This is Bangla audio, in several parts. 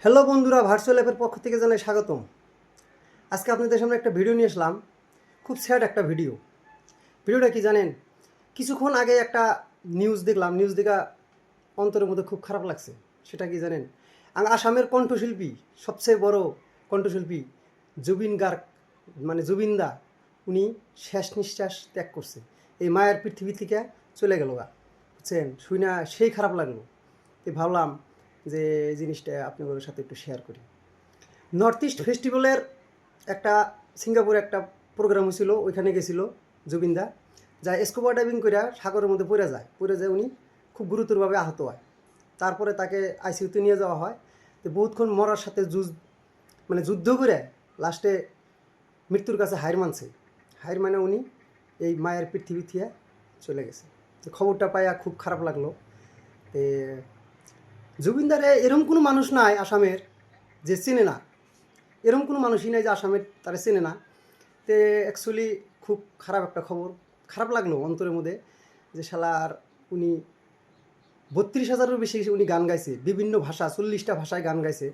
হ্যালো বন্ধুরা, ভার্চুয়াল অ্যাপের পক্ষ থেকে জানাই স্বাগতম। আজকে আপনাদের সামনে একটা ভিডিও নিয়ে আসলাম, খুব স্যাড একটা ভিডিও। ভিডিওটা কি জানেন? কিছুক্ষণ আগে একটা নিউজ দেখলাম, নিউজ দেখা অন্তরের মধ্যে খুব খারাপ লাগছে। সেটা কি জানেন? আসামের কণ্ঠশিল্পী, সবচেয়ে বড় কণ্ঠশিল্পী জুবিন গার্গ, মানে জুবিনদা, উনি শেষ নিঃশ্বাস ত্যাগ করছে, এই মায়ের পৃথিবী থেকে চলে গেল গা। বুঝছেন? শুই না সেই খারাপ লাগলো। তো ভাবলাম যে এই জিনিসটা আপনাদের সাথে একটু শেয়ার করি। নর্থ ইস্ট ফেস্টিভ্যালের একটা সিঙ্গাপুরে একটা প্রোগ্রাম হয়েছিল, ওইখানে গেছিল জুবিনদা, যা স্কুবা ডাইভিং করে সাগরের মধ্যে পড়ে যায় উনি খুব গুরুতরভাবে আহত হয়। তারপরে তাকে আইসিইউতে নিয়ে যাওয়া হয়। তো বহুতক্ষণ মরার সাথে যুদ্ধ করে লাস্টে মৃত্যুর কাছে হার মানে উনি এই মায়ের পৃথিবী থেকে চলে গেছে। তো খবরটা পাইয়া খুব খারাপ লাগলো। জুবিনদারে এরকম কোনো মানুষ নাই আসামের যে চেনে না, এরকম কোনো মানুষই নাই যে আসামের তারা চেনে না। তে অ্যাকচুয়ালি খুব খারাপ একটা খবর, খারাপ লাগলো অন্তরের মধ্যে যে শালার উনি 32,000-এরও বেশি উনি গান গাইছে, বিভিন্ন ভাষা, 40টা ভাষায় গান গাইছে।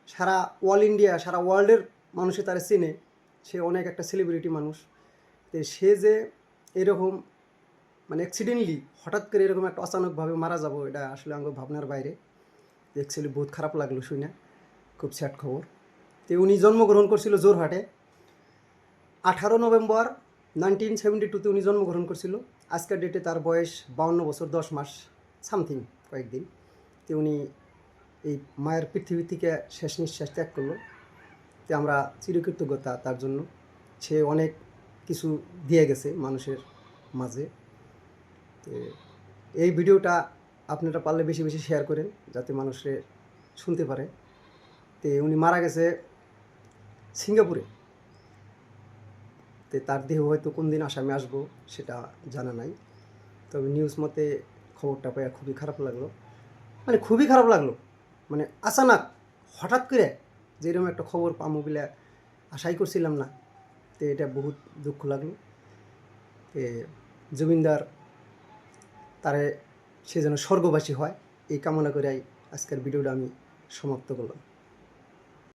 সারা অল ইন্ডিয়া, সারা ওয়ার্ল্ডের মানুষে তারা চেনে, সে অনেক একটা সেলিব্রিটি মানুষ। তো সে যে এরকম মানে অ্যাক্সিডেন্টলি হঠাৎ করে এরকম একটা অচানকভাবে মারা যাব, এটা আসলে আমার ভাবনার বাইরে। অ্যাকচুয়ালি বহুত খারাপ লাগলো শুনে, খুব স্যাড খবর। তো উনি জন্মগ্রহণ করছিল জোরহাটে, 18 নভেম্বর 1972-তে উনি জন্মগ্রহণ করছিল। আজকের ডেটে তার বয়স 52 বছর 10 মাস সামথিং, কয়েকদিন। তো উনি এই মায়ের পৃথিবী থেকে শেষ নিঃশ্বাস ত্যাগ করলো। তো আমরা চিরকৃতজ্ঞতা তার জন্য। সে অনেক কিছু দিয়ে গেছে মানুষের মাঝে। তো এই ভিডিওটা আপনারা পারলে বেশি বেশি শেয়ার করেন, যাতে মানুষে শুনতে পারে। তো উনি মারা গেছে সিঙ্গাপুরে। তো তার দেহ হয়তো কোন দিন আসামে আসবো সেটা জানা নাই। তবে নিউজ মতে খবরটা পাইয়া খুবই খারাপ লাগলো, মানে খুবই খারাপ লাগলো। মানে আচানক হঠাৎ করে যে এরকম একটা খবর পামো বলে আশাই করছিলাম না। তো এটা বহুত দুঃখ লাগলো। তো জমিনদার তারে সে যেন স্বর্গবাসী হয়, এই কামনা করে আজকের ভিডিওটা আমি সমাপ্ত করলাম।